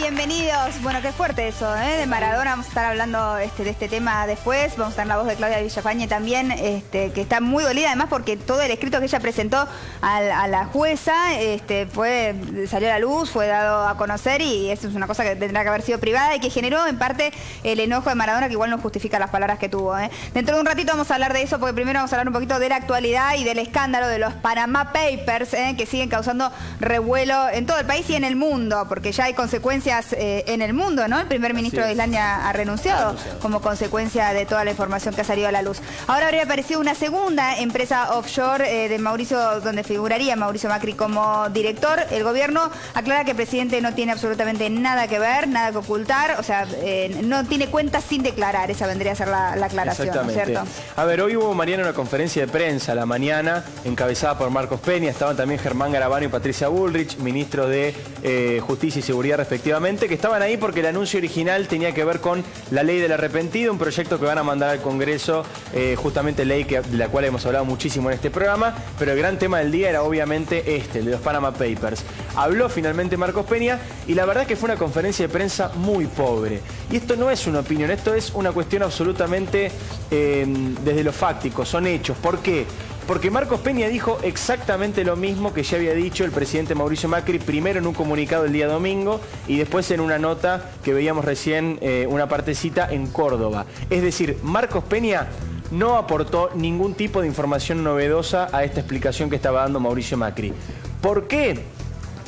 bienvenidos. Bueno, qué fuerte eso, de Maradona. Vamos a estar hablando de este tema después. Vamos a estar en la voz de Claudia Villafañe también, que está muy dolida además porque todo el escrito que ella presentó a la jueza salió a la luz, fue dado a conocer y eso es una cosa que tendrá que haber sido privada y que generó en parte el enojo de Maradona, que igual no justifica las palabras que tuvo. Dentro de un ratito vamos a hablar de eso porque primero vamos a hablar un poquito de la actualidad y del escándalo de los Panama Papers, que siguen causando revuelo en todo el país y en el mundo, porque ya hay consecuencias en el mundo, ¿no? El primer ministro de Islandia ha renunciado como consecuencia de toda la información que ha salido a la luz. Ahora habría aparecido una segunda empresa offshore de Mauricio, donde figuraría Mauricio Macri como director. El gobierno aclara que el presidente no tiene absolutamente nada que ver, nada que ocultar, o sea, no tiene cuentas sin declarar. Esa vendría a ser la aclaración, ¿no es cierto? A ver, hoy hubo, Mariana, una conferencia de prensa a la mañana, encabezada por Marcos Peña. Estaban también Germán Garabano y Patricia Bullrich, ministros de Justicia y Seguridad respectivamente, que estaban ahí porque el anuncio original tenía que ver con la ley del arrepentido, un proyecto que van a mandar al Congreso, justamente ley de la cual hemos hablado muchísimo en este programa, pero el gran tema del día era obviamente el de los Panama Papers. Habló finalmente Marcos Peña y la verdad es que fue una conferencia de prensa muy pobre. Y esto no es una opinión, esto es una cuestión absolutamente desde lo fáctico, son hechos. ¿Por qué? Porque Marcos Peña dijo exactamente lo mismo que ya había dicho el presidente Mauricio Macri, primero en un comunicado el día domingo y después en una nota que veíamos recién, una partecita en Córdoba. Es decir, Marcos Peña no aportó ningún tipo de información novedosa a esta explicación que estaba dando Mauricio Macri. ¿Por qué?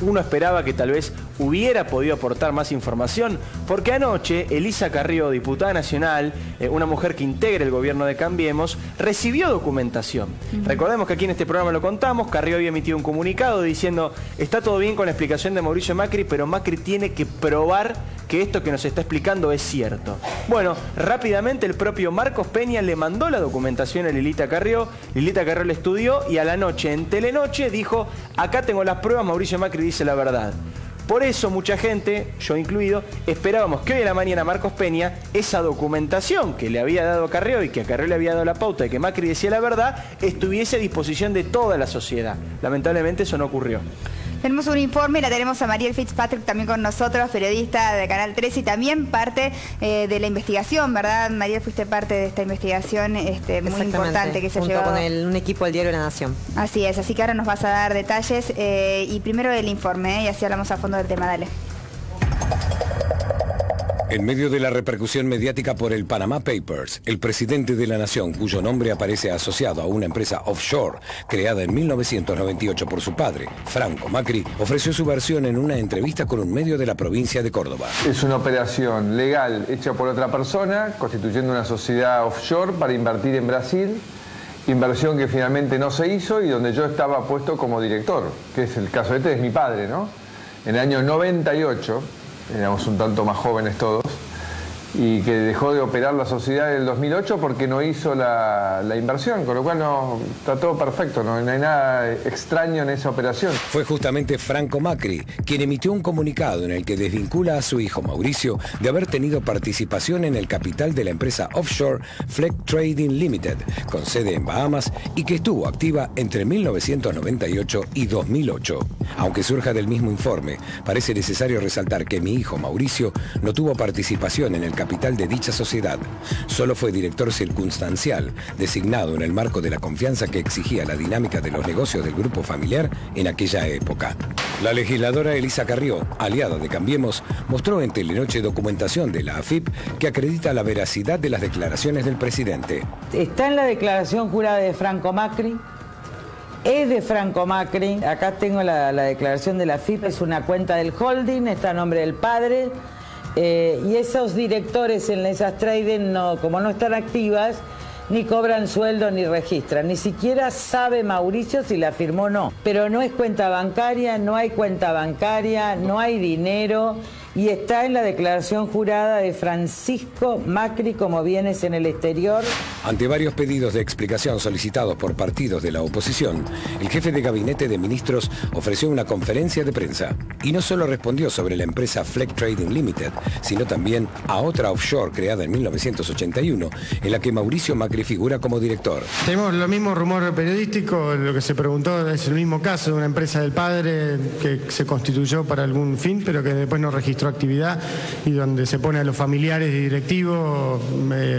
Uno esperaba que tal vez hubiera podido aportar más información, porque anoche Elisa Carrió, diputada nacional, una mujer que integra el gobierno de Cambiemos, recibió documentación. Recordemos que aquí en este programa lo contamos, Carrió había emitido un comunicado diciendo: está todo bien con la explicación de Mauricio Macri, pero Macri tiene que probar que esto que nos está explicando es cierto. Bueno, rápidamente el propio Marcos Peña le mandó la documentación a Lilita Carrió la estudió y a la noche, en Telenoche, dijo: acá tengo las pruebas, Mauricio Macri dice la verdad. Por eso mucha gente, yo incluido, esperábamos que hoy a la mañana Marcos Peña, esa documentación que le había dado a Carrió y que a Carrió le había dado la pauta de que Macri decía la verdad, estuviese a disposición de toda la sociedad. Lamentablemente eso no ocurrió. Tenemos un informe, la tenemos a Mariel Fitzpatrick también con nosotros, periodista de Canal 13 y también parte de la investigación, ¿verdad? Mariel, fuiste parte de esta investigación muy importante que se ha llevado. Junto con un equipo del diario La Nación. Así es, así que ahora nos vas a dar detalles y primero el informe y así hablamos a fondo del tema, dale. En medio de la repercusión mediática por el Panama Papers, el presidente de la Nación, cuyo nombre aparece asociado a una empresa offshore creada en 1998 por su padre, Franco Macri, ofreció su versión en una entrevista con un medio de la provincia de Córdoba. Es una operación legal hecha por otra persona, constituyendo una sociedad offshore para invertir en Brasil, inversión que finalmente no se hizo y donde yo estaba puesto como director, que es el caso de es mi padre, ¿no? En el año 98, éramos un tanto más jóvenes todos, y que dejó de operar la sociedad en el 2008 porque no hizo la inversión, con lo cual está todo perfecto, no hay nada extraño en esa operación. Fue justamente Franco Macri quien emitió un comunicado en el que desvincula a su hijo Mauricio de haber tenido participación en el capital de la empresa offshore Fleck Trading Limited, con sede en Bahamas y que estuvo activa entre 1998 y 2008. Aunque surja del mismo informe, parece necesario resaltar que mi hijo Mauricio no tuvo participación en el capital de dicha sociedad. Solo fue director circunstancial, designado en el marco de la confianza que exigía la dinámica de los negocios del grupo familiar en aquella época. La legisladora Elisa Carrió, aliada de Cambiemos, mostró en Telenoche documentación de la AFIP que acredita la veracidad de las declaraciones del presidente. Está en la declaración jurada de Franco Macri. Es de Franco Macri. Acá tengo la declaración de la AFIP. Es una cuenta del holding, está a nombre del padre. Y esos directores en esas trading, como no están activas, ni cobran sueldo ni registran. Ni siquiera sabe Mauricio si la firmó o no. Pero no es cuenta bancaria, no hay cuenta bancaria, no hay dinero. Y está en la declaración jurada de Francisco Macri como bienes en el exterior. Ante varios pedidos de explicación solicitados por partidos de la oposición, el jefe de gabinete de ministros ofreció una conferencia de prensa. Y no solo respondió sobre la empresa Fleck Trading Limited, sino también a otra offshore creada en 1981, en la que Mauricio Macri figura como director. Tenemos lo mismo rumor periodístico, lo que se preguntó es el mismo caso de una empresa del padre que se constituyó para algún fin, pero que después no registró retroactividad y donde se pone a los familiares y directivos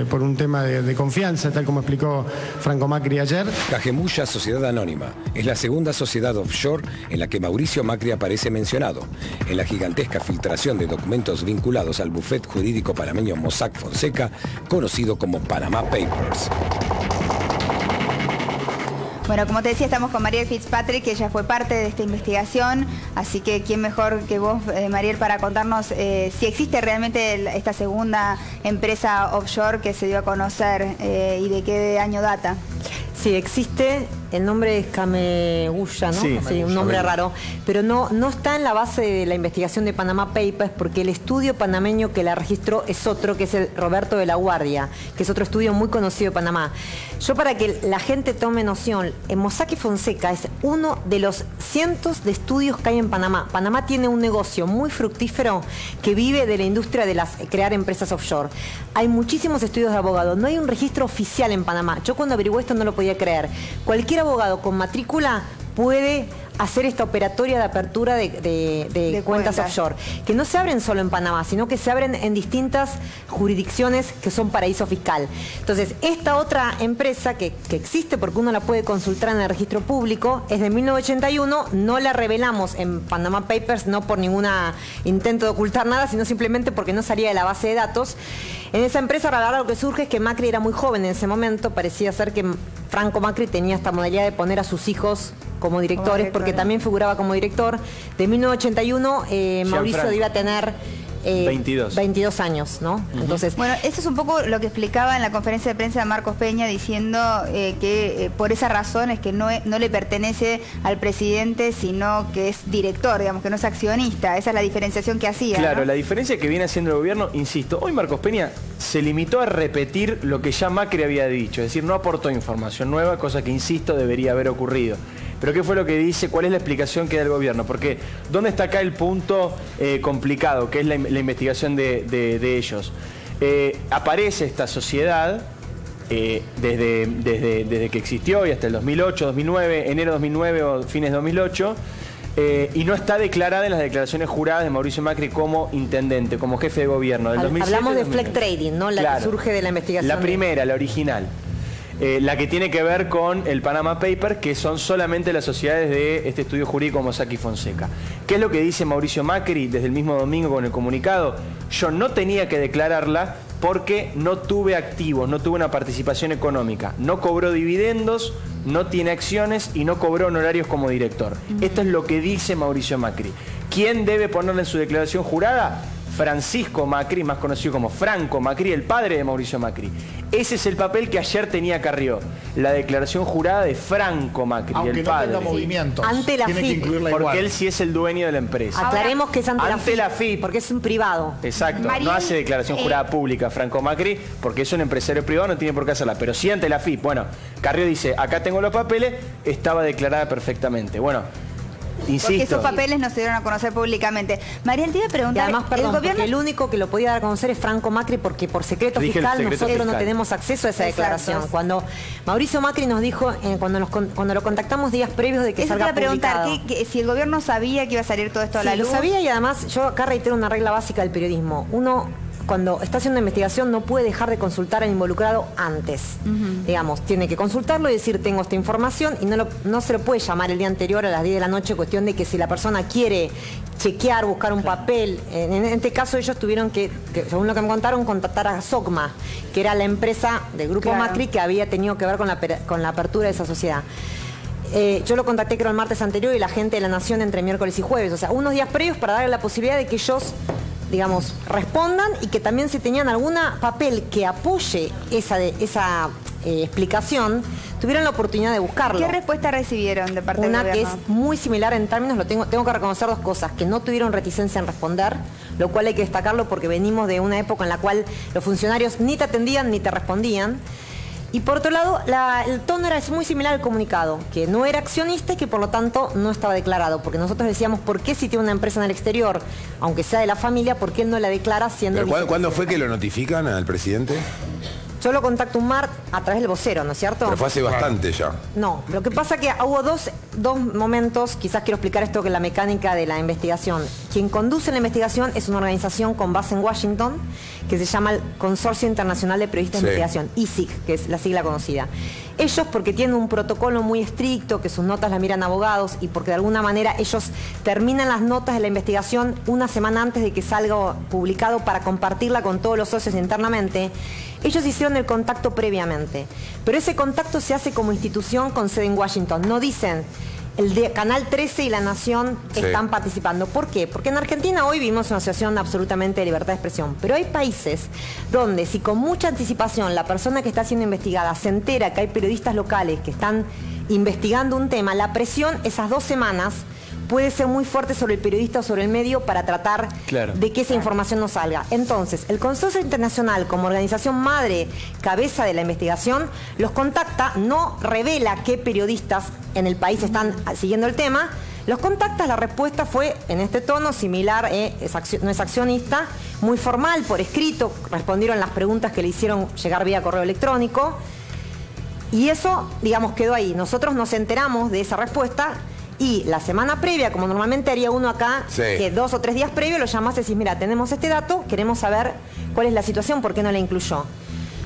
por un tema de confianza, tal como explicó Franco Macri ayer. Cajemuya Sociedad Anónima es la segunda sociedad offshore en la que Mauricio Macri aparece mencionado. En la gigantesca filtración de documentos vinculados al bufete jurídico panameño Mossack Fonseca, conocido como Panama Papers. Bueno, como te decía, estamos con Mariel Fitzpatrick, que ella fue parte de esta investigación, así que quién mejor que vos, Mariel, para contarnos si existe realmente esta segunda empresa offshore que se dio a conocer y de qué año data. Sí, existe. El nombre es Cameguya, ¿no? Sí, un nombre raro. Pero no está en la base de la investigación de Panama Papers, porque el estudio panameño que la registró es otro, que es el Roberto de la Guardia, que es otro estudio muy conocido de Panamá. Yo, para que la gente tome noción, Mossack Fonseca es uno de los cientos de estudios que hay en Panamá. Panamá tiene un negocio muy fructífero que vive de la industria de crear empresas offshore. Hay muchísimos estudios de abogados. No hay un registro oficial en Panamá. Yo cuando averigué esto no lo podía creer. Cualquier abogado con matrícula puede hacer esta operatoria de apertura de cuentas offshore, que no se abren solo en Panamá, sino que se abren en distintas jurisdicciones que son paraíso fiscal. Entonces, esta otra empresa que existe, porque uno la puede consultar en el registro público, es de 1981, no la revelamos en Panama Papers, no por ningún intento de ocultar nada, sino simplemente porque no salía de la base de datos. En esa empresa, la verdad, lo que surge es que Macri era muy joven en ese momento, parecía ser que Franco Macri tenía esta modalidad de poner a sus hijos como directores, porque también figuraba como director. De 1981, Mauricio debía tener 22 años, ¿no? Entonces, bueno, eso es un poco lo que explicaba en la conferencia de prensa de Marcos Peña, diciendo que por esa razón es que no le pertenece al presidente, sino que es director, digamos, que no es accionista. Esa es la diferenciación que hacía. Claro, ¿no? La diferencia que viene haciendo el gobierno, insisto, hoy Marcos Peña se limitó a repetir lo que ya Macri había dicho, es decir, no aportó información nueva, cosa que, insisto, debería haber ocurrido. Pero ¿qué fue lo que dice? ¿Cuál es la explicación que da el gobierno? Porque ¿dónde está acá el punto complicado, que es la investigación de ellos? Aparece esta sociedad desde que existió y hasta el 2008, 2009, enero 2009 o fines de 2008, y no está declarada en las declaraciones juradas de Mauricio Macri como intendente, como jefe de gobierno. Del 2007, hablamos de Fleck Trading, ¿no? La que surge de la investigación. La primera, la original. La que tiene que ver con el Panama Paper, que son solamente las sociedades de este estudio jurídico Mossack Fonseca. ¿Qué es lo que dice Mauricio Macri desde el mismo domingo con el comunicado? Yo no tenía que declararla porque no tuve activos, no tuve una participación económica, no cobró dividendos, no tiene acciones y no cobró honorarios como director. Esto es lo que dice Mauricio Macri. ¿Quién debe ponerle en su declaración jurada? Francisco Macri, más conocido como Franco Macri, el padre de Mauricio Macri. Ese es el papel que ayer tenía Carrió, la declaración jurada de Franco Macri, aunque el padre. No tenga movimientos. Ante la tiene que FIP. incluirla Porque igual. él sí es el dueño de la empresa. Aclaremos que es ante la FIP, porque es un privado. Exacto, Mariel, no hace declaración jurada pública Franco Macri, porque es un empresario privado, no tiene por qué hacerla, pero sí ante la FIP. Bueno, Carrió dice, acá tengo los papeles, estaba declarada perfectamente. Bueno, insisto. Porque esos papeles no se dieron a conocer públicamente. Mariel, te iba a preguntar... Y además, perdón, el gobierno... porque el único que lo podía dar a conocer es Franco Macri, porque por secreto fiscal nosotros no tenemos acceso a esa declaración. Exacto. Cuando Mauricio Macri nos dijo, cuando lo contactamos días previos de que Eso te salga iba a preguntar, publicado. si el gobierno sabía que iba a salir todo esto a la Sí, luz... lo sabía, y además yo acá reitero una regla básica del periodismo. Uno, cuando está haciendo una investigación, no puede dejar de consultar al involucrado antes. Digamos, tiene que consultarlo y decir, tengo esta información, y no se lo puede llamar el día anterior a las 10 de la noche, cuestión de que si la persona quiere chequear, buscar un papel. En este caso ellos tuvieron que, según lo que me contaron, contactar a SOCMA, que era la empresa del Grupo Macri que había tenido que ver con la apertura de esa sociedad. Yo lo contacté creo el martes anterior y la gente de La Nación entre miércoles y jueves, o sea, unos días previos para darle la posibilidad de que ellos, digamos, respondan, y que también si tenían algún papel que apoye esa explicación, tuvieran la oportunidad de buscarlo. ¿Qué respuesta recibieron de parte del Una gobierno? que es muy similar en términos, tengo que reconocer dos cosas: que no tuvieron reticencia en responder, lo cual hay que destacarlo porque venimos de una época en la cual los funcionarios ni te atendían ni te respondían. Y por otro lado, el tono era muy similar al comunicado, que no era accionista y que por lo tanto no estaba declarado. Porque nosotros decíamos, ¿por qué si tiene una empresa en el exterior, aunque sea de la familia, por qué él no la declara siendo... ¿Pero cuándo fue que lo notifican al presidente? Yo lo contacto un mar a través del vocero, ¿no es cierto? Pero fue hace bastante ya. No, lo que pasa es que hubo dos dos momentos, quizás quiero explicar esto que es la mecánica de la investigación. Quien conduce la investigación es una organización con base en Washington que se llama el Consorcio Internacional de Periodistas de Investigación, ISIC, que es la sigla conocida. Ellos, porque tienen un protocolo muy estricto, que sus notas las miran abogados y porque de alguna manera ellos terminan las notas de la investigación una semana antes de que salga publicado para compartirla con todos los socios internamente, ellos hicieron el contacto previamente. Pero ese contacto se hace como institución con sede en Washington. No dicen, el de Canal 13 y La Nación están participando. ¿Por qué? Porque en Argentina hoy vivimos una situación absolutamente de libertad de expresión. Pero hay países donde si con mucha anticipación la persona que está siendo investigada se entera que hay periodistas locales que están investigando un tema, la presión esas 2 semanas puede ser muy fuerte sobre el periodista o sobre el medio para tratar de que esa información no salga. Entonces, el Consorcio Internacional, como organización madre, cabeza de la investigación, los contacta, no revela qué periodistas en el país están siguiendo el tema, los contacta, la respuesta fue en este tono similar, no es accionista, muy formal, por escrito, respondieron las preguntas que le hicieron llegar vía correo electrónico, y eso, digamos, quedó ahí. Nosotros nos enteramos de esa respuesta. Y la semana previa, como normalmente haría uno acá, que 2 o 3 días previo lo llamás y decís, mira, tenemos este dato, queremos saber cuál es la situación, por qué no la incluyó.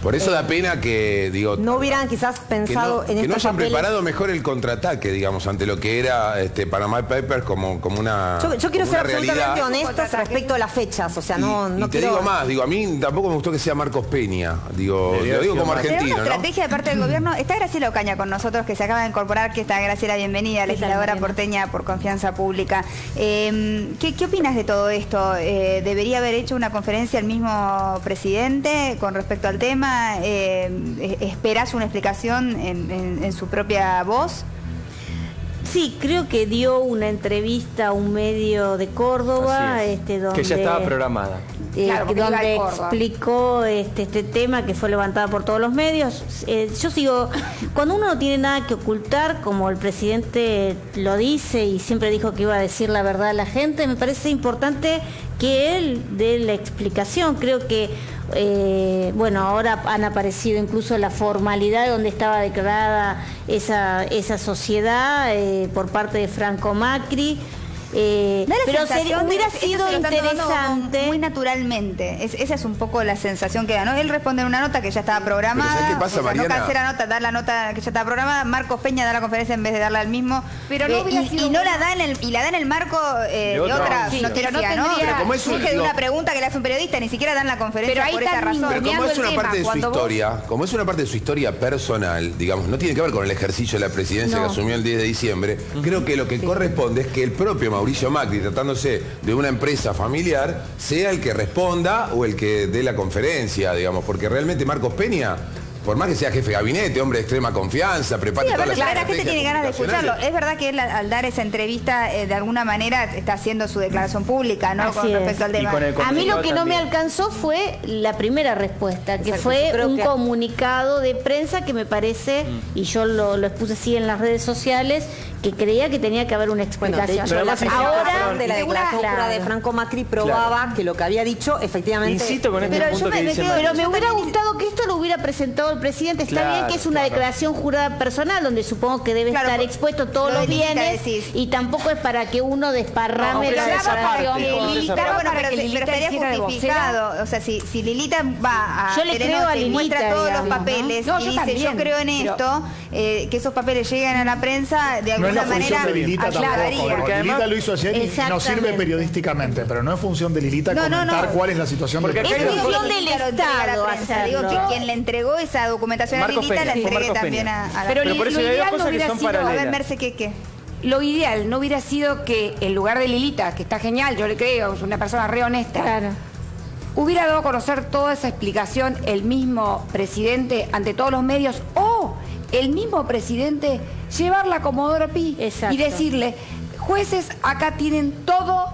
Por eso da pena que, digo... No hubieran quizás pensado en estos que no hayan papeles. preparado mejor el contraataque, digamos, ante lo que era Panama Papers como una Yo quiero ser absolutamente realidad. honestos respecto a las fechas, o sea, no te quiero... digo más, a mí tampoco me gustó que sea Marcos Peña, lo digo como argentino, Pero una ¿no? estrategia de parte del gobierno. Está Graciela Ocaña con nosotros, que se acaba de incorporar, que está Graciela, bienvenida, legisladora porteña por Confianza Pública. ¿Qué opinas de todo esto? ¿Debería haber hecho una conferencia el mismo presidente con respecto al tema? ¿Esperás una explicación en su propia voz? Sí, creo que dio una entrevista a un medio de Córdoba, donde, que ya estaba programada. Donde explicó este tema que fue levantado por todos los medios. Yo sigo, cuando uno no tiene nada que ocultar, como el presidente lo dice y siempre dijo que iba a decir la verdad a la gente, me parece importante que él dé la explicación. Creo que ahora han aparecido incluso la formalidad donde estaba declarada esa sociedad por parte de Franco Macri. Pero hubiera sido interesante. Muy naturalmente. Esa es un poco la sensación que da, ¿no? Él responde en una nota que ya estaba programada. ¿Sabes qué pasa, Mariana? No cancela nota, dar la nota que ya estaba programada. Marcos Peña da la conferencia en vez de darla al mismo. Pero no y no la da en el marco de otra noticia, ¿no? Pero como es surge de una pregunta que le hace un periodista, ni siquiera dan la conferencia por esa razón. Pero como es una parte de su historia, como es una parte de su historia personal, digamos, no tiene que ver con el ejercicio de la presidencia que asumió el 10 de diciembre, creo que lo que corresponde es que el propio Mauricio Macri, tratándose de una empresa familiar, sea el que responda o el que dé la conferencia, digamos, porque realmente Marcos Peña, por más que sea jefe de gabinete, hombre de extrema confianza, prepare todas las la gente tiene ganas de escucharlo. Es verdad que él al dar esa entrevista de alguna manera está haciendo su declaración pública, ¿no? Con respecto al tema. A mí lo que no me alcanzó fue la primera respuesta, que fue un comunicado de prensa que me parece, y yo lo expuse así en las redes sociales, que creía que tenía que haber una explicación. Ahora, de la declaración de Franco Macri probaba que lo que había dicho efectivamente... Insisto con este punto que dice Pero me hubiera gustado que esto lo hubiera presentado el presidente. Está bien que es una declaración jurada personal, donde supongo que debe estar expuesto todos los bienes, y tampoco es para que uno desparrame la declaración. Pero estaría justificado. O sea, si Lilita va a Telenor y muestra todos los papeles y dice, yo creo en esto, que esos papeles lleguen a la prensa, de alguna manera aclararía. Porque Lilita lo hizo ayer y no sirve periodísticamente, pero no es función de Lilita comentar cuál es la situación del país. Es función del Estado hacerlo. Digo que quien le entregó esa documentación a Lilita la entregue también a la... Pero por eso hay dos cosas que son paralelas. A ver, Merce, ¿qué? Lo ideal no hubiera sido que en lugar de Lilita, que está genial, yo le creo, es una persona re honesta, hubiera dado a conocer toda esa explicación el mismo presidente ante todos los medios, o el mismo presidente llevarla a Comodoro Pi y decirle, jueces, acá tienen todo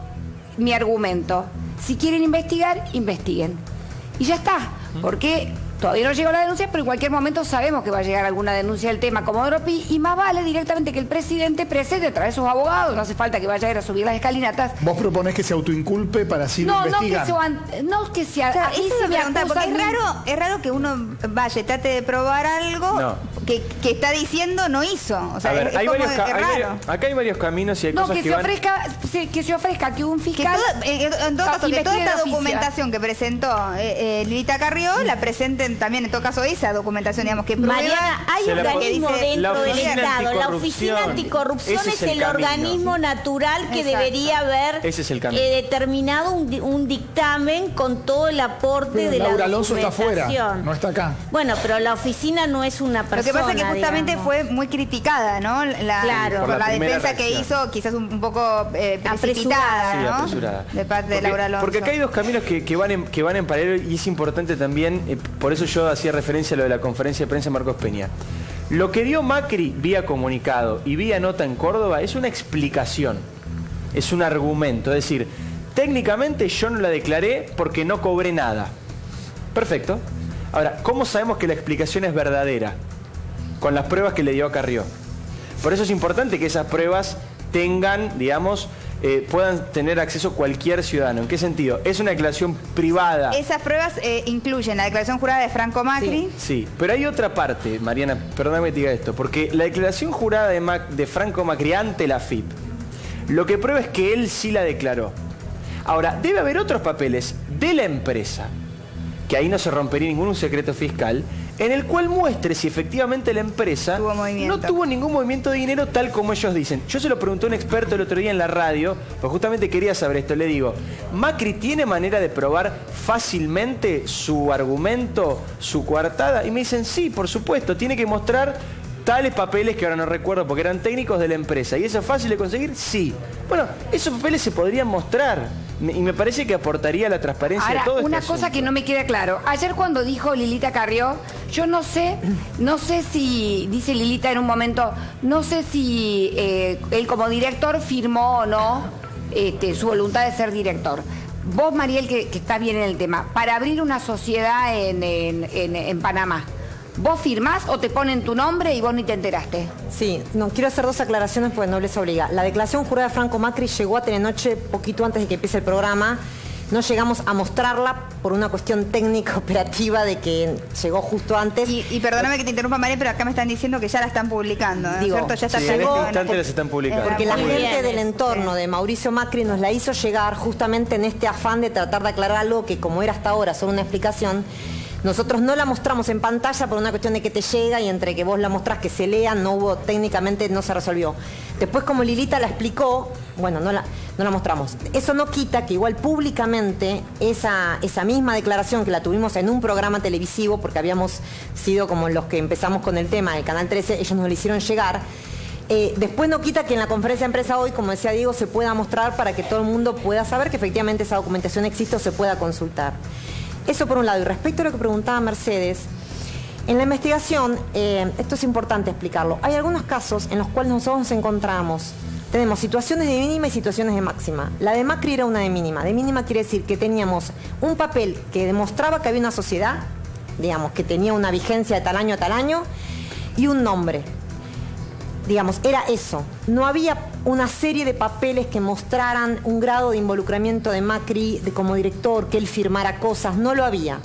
mi argumento. Si quieren investigar, investiguen. Y ya está, porque todavía no llegó la denuncia, pero en cualquier momento sabemos que va a llegar alguna denuncia del tema Comodoro Pi, y más vale directamente que el presidente presente a través de sus abogados, no hace falta que vaya a ir a subir las escalinatas. ¿Vos proponés que se autoinculpe para así lo investigan? No que sea... Porque es raro que uno vaya, trate de probar algo que está diciendo no hizo. O sea, a ver, acá hay varios caminos y hay cosas que se ofrezca que un fiscal... En todo caso, que toda esta documentación que presentó Lilita Carrió la presenten también, en todo caso, esa documentación, digamos, que prueba... Mariana, hay organismo dentro del Estado. La Oficina Anticorrupción es el organismo natural que debería haber determinado un dictamen con todo el aporte de la Laura Alonso está afuera, documentación. no está acá. Bueno, pero la oficina no es una persona. Lo que pasa es que justamente fue muy criticada, ¿no? Por la defensa que hizo, quizás un poco precipitada, ¿no? Apresurada. De parte de Laura Alonso. Porque acá hay dos caminos que van en paralelo y es importante también, por eso yo hacía referencia a lo de la conferencia de prensa de Marcos Peña. Lo que dio Macri vía comunicado y vía nota en Córdoba es una explicación, es un argumento, es decir, técnicamente yo no la declaré porque no cobré nada. Perfecto. Ahora, ¿cómo sabemos que la explicación es verdadera? Con las pruebas que le dio a Carrió. Por eso es importante que esas pruebas tengan, digamos, puedan tener acceso cualquier ciudadano. ¿En qué sentido? Es una declaración privada. Esas pruebas incluyen la declaración jurada de Franco Macri. Sí, pero hay otra parte, Mariana, perdóname que te diga esto, porque la declaración jurada de Franco Macri ante la AFIP, lo que prueba es que él sí la declaró. Ahora, debe haber otros papeles de la empresa, que ahí no se rompería ningún secreto fiscal, en el cual muestre si efectivamente la empresa no tuvo ningún movimiento de dinero tal como ellos dicen. Yo se lo pregunté a un experto el otro día en la radio, pues justamente quería saber esto. Le digo, ¿Macri tiene manera de probar fácilmente su argumento, su coartada? Y me dicen, sí, por supuesto, tiene que mostrar tales papeles que ahora no recuerdo porque eran técnicos de la empresa. ¿Y eso es fácil de conseguir? Sí. Bueno, esos papeles se podrían mostrar y me parece que aportaría la transparencia ahora, a todo este una asunto. cosa que no me queda claro. Ayer cuando dijo Lilita Carrió, yo no sé si, dice Lilita en un momento, no sé si él como director firmó o no su voluntad de ser director. Vos, Mariel, que estás bien en el tema, para abrir una sociedad en Panamá, ¿vos firmás o te ponen tu nombre y vos ni te enteraste? Sí, no, quiero hacer dos aclaraciones porque no les obliga. La declaración jurada de Franco Macri llegó a Telenoche poquito antes de que empiece el programa. No llegamos a mostrarla por una cuestión técnica operativa de que llegó justo antes. Y perdóname que te interrumpa, María, pero acá me están diciendo que ya la están publicando, ¿no? Digo, ¿cierto? Ya está en este instante las están publicando. Porque la gente del entorno de Mauricio Macri nos la hizo llegar justamente en este afán de tratar de aclarar algo que, como era hasta ahora, solo una explicación. Nosotros no la mostramos en pantalla por una cuestión de que te llega y entre que vos la mostrás que se lea, técnicamente no se resolvió. Después, como Lilita la explicó, bueno, no la mostramos. Eso no quita que igual públicamente esa misma declaración que la tuvimos en un programa televisivo, porque habíamos sido como los que empezamos con el tema del Canal 13, ellos nos lo hicieron llegar. Después no quita que en la conferencia de empresa hoy, como decía Diego, se pueda mostrar para que todo el mundo pueda saber que efectivamente esa documentación existe o se pueda consultar. Eso por un lado. Y respecto a lo que preguntaba Mercedes, en la investigación, esto es importante explicarlo, hay algunos casos en los cuales nosotros nos encontramos, tenemos situaciones de mínima y situaciones de máxima. La de Macri era una de mínima. De mínima quiere decir que teníamos un papel que demostraba que había una sociedad, digamos, que tenía una vigencia de tal año a tal año, y un nombre. Digamos, era eso. No había una serie de papeles que mostraran un grado de involucramiento de Macri como director, que él firmara cosas, no lo había.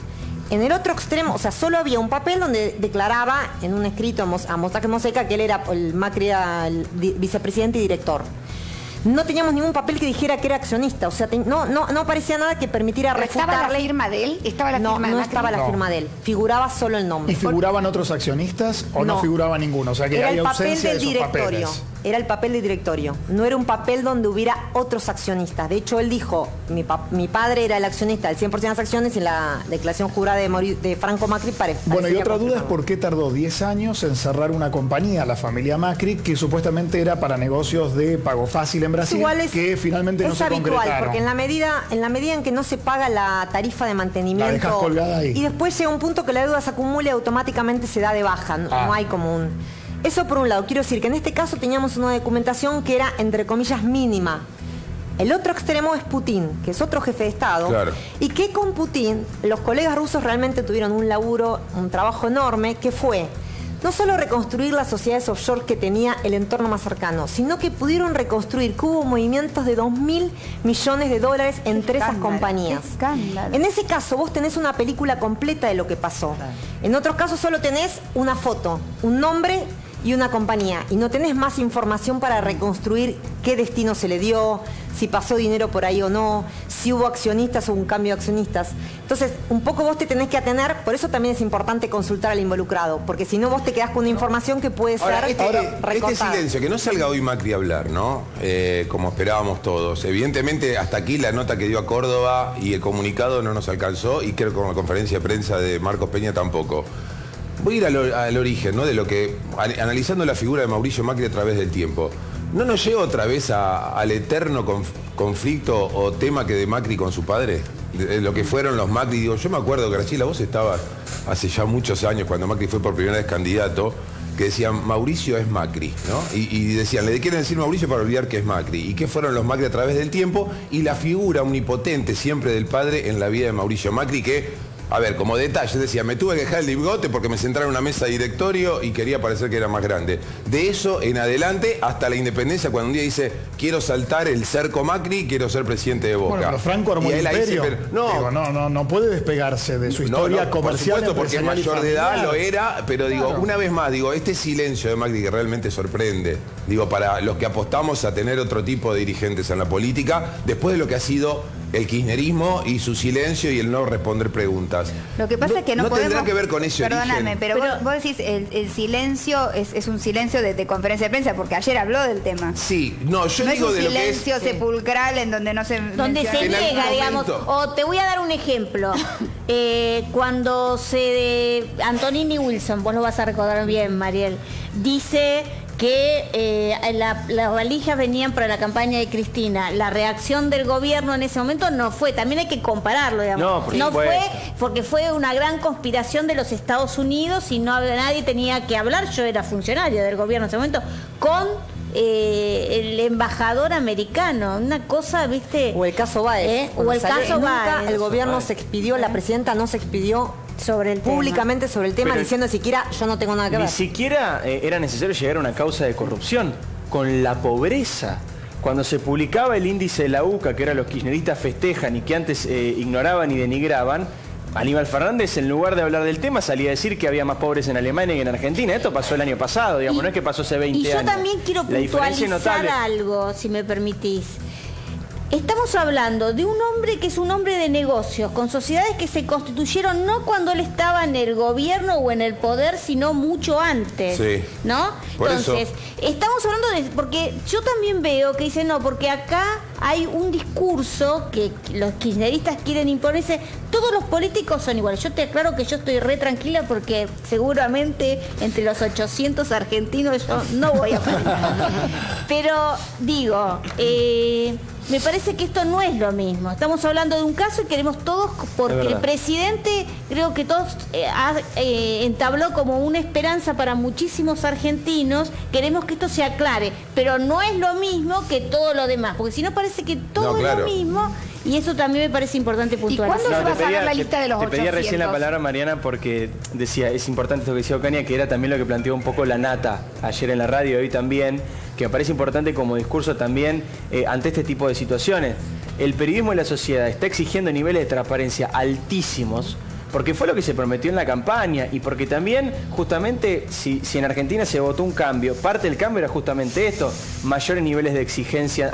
En el otro extremo, o sea, solo había un papel donde declaraba en un escrito a Mostaque Moseca que él era, Macri era el vicepresidente y director. No teníamos ningún papel que dijera que era accionista, o sea, no aparecía nada que permitiera refutarle. ¿Estaba la firma de él? ¿Estaba la firma de Macri? No estaba la firma de él, figuraba solo el nombre. ¿Y figuraban otros accionistas o no figuraba ninguno? O sea, que hay ausencia de esos papeles. Era el papel del directorio, no era un papel donde hubiera otros accionistas. De hecho, él dijo, mi padre era el accionista del 100% de las acciones y en la declaración jurada de Franco Macri Bueno, y otra duda es por qué tardó 10 años en cerrar una compañía, la familia Macri, que supuestamente era para negocios de pago fácil en Brasil, que finalmente no se concretaron. Es habitual, porque en la medida en que no se paga la tarifa de mantenimiento... La dejas colgada ahí. Y después llega un punto que la deuda se acumula y automáticamente se da de baja, no hay como un... Eso por un lado. Quiero decir que en este caso teníamos una documentación que era, entre comillas, mínima. El otro extremo es Putin, que es otro jefe de Estado. Claro. Y que con Putin los colegas rusos realmente tuvieron un trabajo enorme, que fue no solo reconstruir las sociedades offshore que tenía el entorno más cercano, sino que pudieron reconstruir que hubo movimientos de 2.000 millones de dólares entre esas compañías. En ese caso, vos tenés una película completa de lo que pasó. En otros casos solo tenés una foto, un nombre y una compañía, y no tenés más información para reconstruir qué destino se le dio, si pasó dinero por ahí o no, si hubo accionistas o un cambio de accionistas. Entonces, un poco vos te tenés que atener, por eso también es importante consultar al involucrado, porque si no vos te quedás con una información que puede ser recortada. Este silencio, que no salga hoy Macri a hablar, ¿no? Como esperábamos todos. Evidentemente, hasta aquí la nota que dio a Córdoba y el comunicado no nos alcanzó, y creo que con la conferencia de prensa de Marcos Peña tampoco. Voy a ir al origen, ¿no? De lo que, analizando la figura de Mauricio Macri a través del tiempo. ¿No nos lleva otra vez al eterno conflicto o tema que de Macri con su padre? De lo que fueron los Macri. Digo, yo me acuerdo, Graciela, vos estabas hace ya muchos años, cuando Macri fue por primera vez candidato, que decían, Mauricio es Macri, ¿no? Y decían, le quieren decir Mauricio para olvidar que es Macri. ¿Y qué fueron los Macri a través del tiempo? Y la figura omnipotente siempre del padre en la vida de Mauricio Macri, que... A ver, como detalle, decía, me tuve que dejar el bigote porque me sentara en una mesa de directorio y quería parecer que era más grande. De eso en adelante hasta la independencia, cuando un día dice, quiero saltar el cerco Macri, quiero ser presidente de Boca. Bueno, pero Franco armó el imperio. No puede despegarse de su historia comercial. Por supuesto, porque mayor de edad lo era, pero digo, una vez más, digo, este silencio de Macri que realmente sorprende, digo, para los que apostamos a tener otro tipo de dirigentes en la política, después de lo que ha sido el kirchnerismo y su silencio y el no responder preguntas. Lo que pasa es que no podemos... tendrá que ver con ese Perdóname, origen. pero vos decís el silencio es un silencio de conferencia de prensa, porque ayer habló del tema. Sí, no, yo digo de lo que es... un silencio sepulcral en donde no se... Donde se niega, digamos. O te voy a dar un ejemplo. Cuando Antonini Wilson, vos lo vas a recordar bien, Mariel, dice... que las valijas venían para la campaña de Cristina. La reacción del gobierno en ese momento no fue, también hay que compararlo, digamos. No fue porque fue una gran conspiración de los Estados Unidos y nadie tenía que hablar, yo era funcionario del gobierno en ese momento, con el embajador americano, una cosa, ¿viste? O el caso Báez. O el caso Báez. El gobierno se expidió, la presidenta no se expidió públicamente sobre el tema, pero diciendo siquiera yo no tengo nada que ver. Ni siquiera era necesario llegar a una causa de corrupción. Con la pobreza, cuando se publicaba el índice de la UCA, que ahora los kirchneristas festejan y que antes ignoraban y denigraban, Aníbal Fernández, en lugar de hablar del tema, salía a decir que había más pobres en Alemania que en Argentina. Esto pasó el año pasado, digamos, no es que pasó hace 20 años. Y yo también quiero puntualizar algo, si me permitís. Estamos hablando de un hombre que es un hombre de negocios, con sociedades que se constituyeron no cuando él estaba en el gobierno o en el poder, sino mucho antes, sí, ¿no? Entonces, estamos hablando de... Porque yo también veo que dicen, no, porque acá hay un discurso que los kirchneristas quieren imponerse, todos los políticos son iguales. Yo te aclaro que yo estoy re tranquila porque seguramente entre los 800 argentinos yo no voy a poner. Pero digo... me parece que esto no es lo mismo. Estamos hablando de un caso y queremos todos, porque el presidente, creo que todos entabló como una esperanza para muchísimos argentinos. Queremos que esto se aclare, pero no es lo mismo que todo lo demás, porque si no parece que todo es lo mismo. Y eso también me parece importante puntualizar. ¿Y cuándo se va a sacar la lista de los 800? Te pedía recién la palabra, Mariana, porque decía, es importante esto que decía Ocaña, que era también lo que planteó un poco la Nata ayer en la radio, hoy también, que me parece importante como discurso también ante este tipo de situaciones. El periodismo y la sociedad está exigiendo niveles de transparencia altísimos, porque fue lo que se prometió en la campaña y porque también, justamente, si en Argentina se votó un cambio, parte del cambio era justamente esto, mayores niveles de exigencia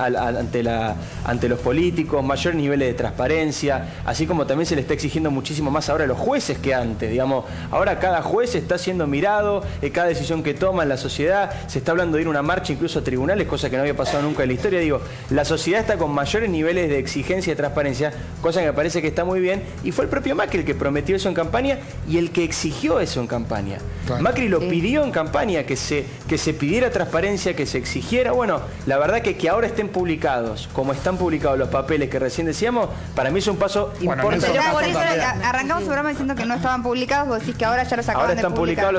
ante los políticos, mayores niveles de transparencia, así como también se le está exigiendo muchísimo más ahora a los jueces que antes, digamos. Ahora cada juez está siendo mirado, cada decisión que toma en la sociedad, se está hablando de ir a una marcha incluso a tribunales, cosa que no había pasado nunca en la historia. Digo, la sociedad está con mayores niveles de exigencia y transparencia, cosa que me parece que está muy bien, y fue el propio Macri el que prometió eso en campaña y el que exigió eso en campaña. Claro. Macri lo pidió en campaña, que se pidiera transparencia, que se exigiera. Bueno, la verdad que ahora estén publicados, como están publicados los papeles que recién decíamos, para mí es un paso importante. Pero por eso arrancamos su programa diciendo que no estaban publicados, vos decís que ahora ya los acaban de publicar. Ahora están publicados,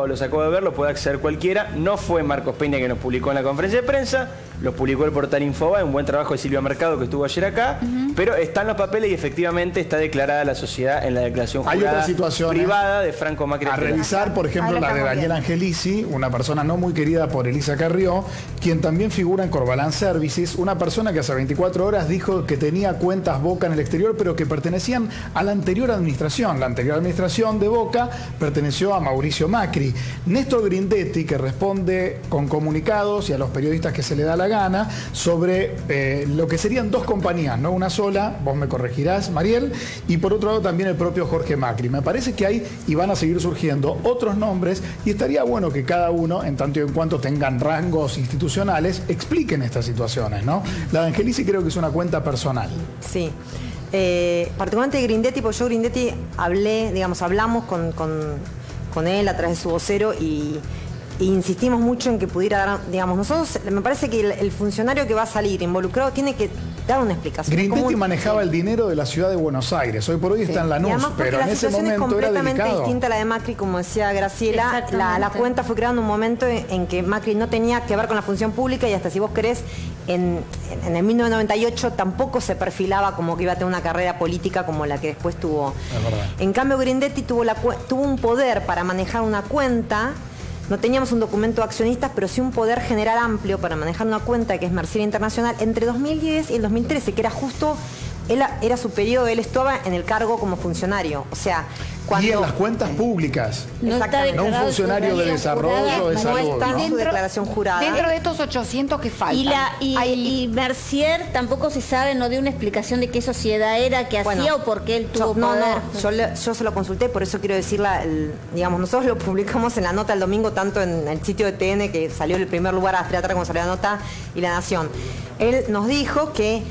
los acabo de ver, lo puede acceder cualquiera. No fue Marcos Peña que nos publicó en la conferencia de prensa. lo publicó el portal Infobae, un buen trabajo de Silvia Mercado que estuvo ayer acá, pero están los papeles y efectivamente está declarada la sociedad en la declaración jurada. Hay otras situaciones privada de Franco Macri. A revisar, por ejemplo, la de Daniel Angelici, una persona no muy querida por Elisa Carrió, quien también figura en Corbalán Services, una persona que hace 24 horas dijo que tenía cuentas Boca en el exterior, pero que pertenecían a la anterior administración. La anterior administración de Boca perteneció a Mauricio Macri. Néstor Grindetti, que responde con comunicados y a los periodistas que se le da la gana sobre lo que serían dos compañías, no una sola, vos me corregirás, Mariel, y por otro lado también el propio Jorge Macri. Me parece que hay y van a seguir surgiendo otros nombres y estaría bueno que cada uno, en tanto y en cuanto tengan rangos institucionales, expliquen estas situaciones, ¿no? La de Angelici creo que es una cuenta personal. Sí. Particularmente Grindetti, porque yo Grindetti hablamos con él a través de su vocero y insistimos mucho en que pudiera dar, nosotros, me parece que el funcionario que va a salir involucrado tiene que dar una explicación. Grindetti manejaba el dinero de la ciudad de Buenos Aires, hoy por hoy está en Lanús, pero en ese momento era delicado. La situación es completamente distinta a la de Macri, como decía Graciela. La cuenta fue creada en un momento en que Macri no tenía que ver con la función pública y hasta si vos querés, en el 1998 tampoco se perfilaba como que iba a tener una carrera política como la que después tuvo. En cambio Grindetti tuvo un poder para manejar una cuenta. No teníamos un documento de accionistas, pero sí un poder general amplio para manejar una cuenta que es Mercier Internacional entre 2010 y el 2013, que era justo, era su periodo, él estaba en el cargo como funcionario. O sea, y en las cuentas públicas. Exactamente. No un funcionario de desarrollo, de salud. No está en su declaración jurada. Dentro de estos 800 que faltan. Y Mercier tampoco se sabe, no dio una explicación de qué sociedad era, qué hacía o por qué él tuvo poder. Yo se lo consulté, por eso quiero decirla, nosotros lo publicamos en la nota el domingo, tanto en el sitio de TN, que salió en el primer lugar hasta atrás como salió la nota, y La Nación. Él nos dijo que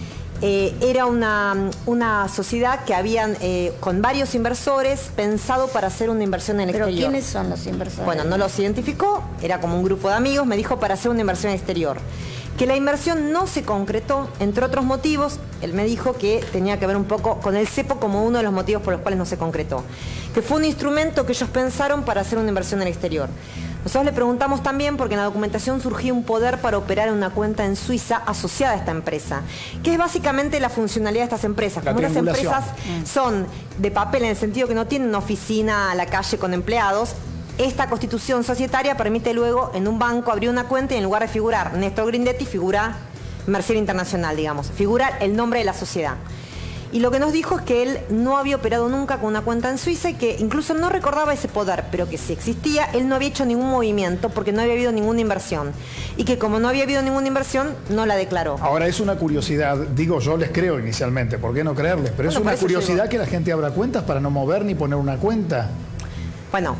era una sociedad que habían con varios inversores pensado para hacer una inversión en el exterior. ¿Pero quiénes son los inversores? Bueno, no los identificó, era como un grupo de amigos, me dijo para hacer una inversión exterior. Que la inversión no se concretó, entre otros motivos, él me dijo que tenía que ver un poco con el cepo como uno de los motivos por los cuales no se concretó. Que fue un instrumento que ellos pensaron para hacer una inversión en el exterior. Nosotros le preguntamos también porque en la documentación surgió un poder para operar en una cuenta en Suiza asociada a esta empresa, que es básicamente la funcionalidad de estas empresas. Como las empresas son de papel en el sentido que no tienen una oficina a la calle con empleados, esta constitución societaria permite luego en un banco abrir una cuenta y en lugar de figurar Néstor Grindetti figura Mercier Internacional, figura el nombre de la sociedad. Y lo que nos dijo es que él no había operado nunca con una cuenta en Suiza y que incluso no recordaba ese poder, pero que si existía, él no había hecho ningún movimiento porque no había habido ninguna inversión. Y que como no había habido ninguna inversión, no la declaró. Ahora es una curiosidad, digo, yo les creo inicialmente, ¿por qué no creerles? Pero es una curiosidad que la gente abra cuentas para no mover ni poner una cuenta. Bueno,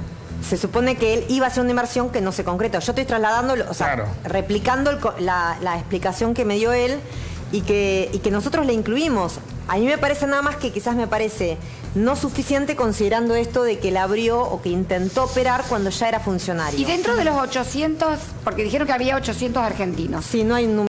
se supone que él iba a hacer una inversión que no se concretó. Yo estoy trasladando, replicando la explicación que me dio él y que nosotros le incluimos. A mí me parece nada más que quizás me parece no suficiente considerando esto de que él abrió o que intentó operar cuando ya era funcionario. Y dentro de los 800, porque dijeron que había 800 argentinos. Sí, no hay un número.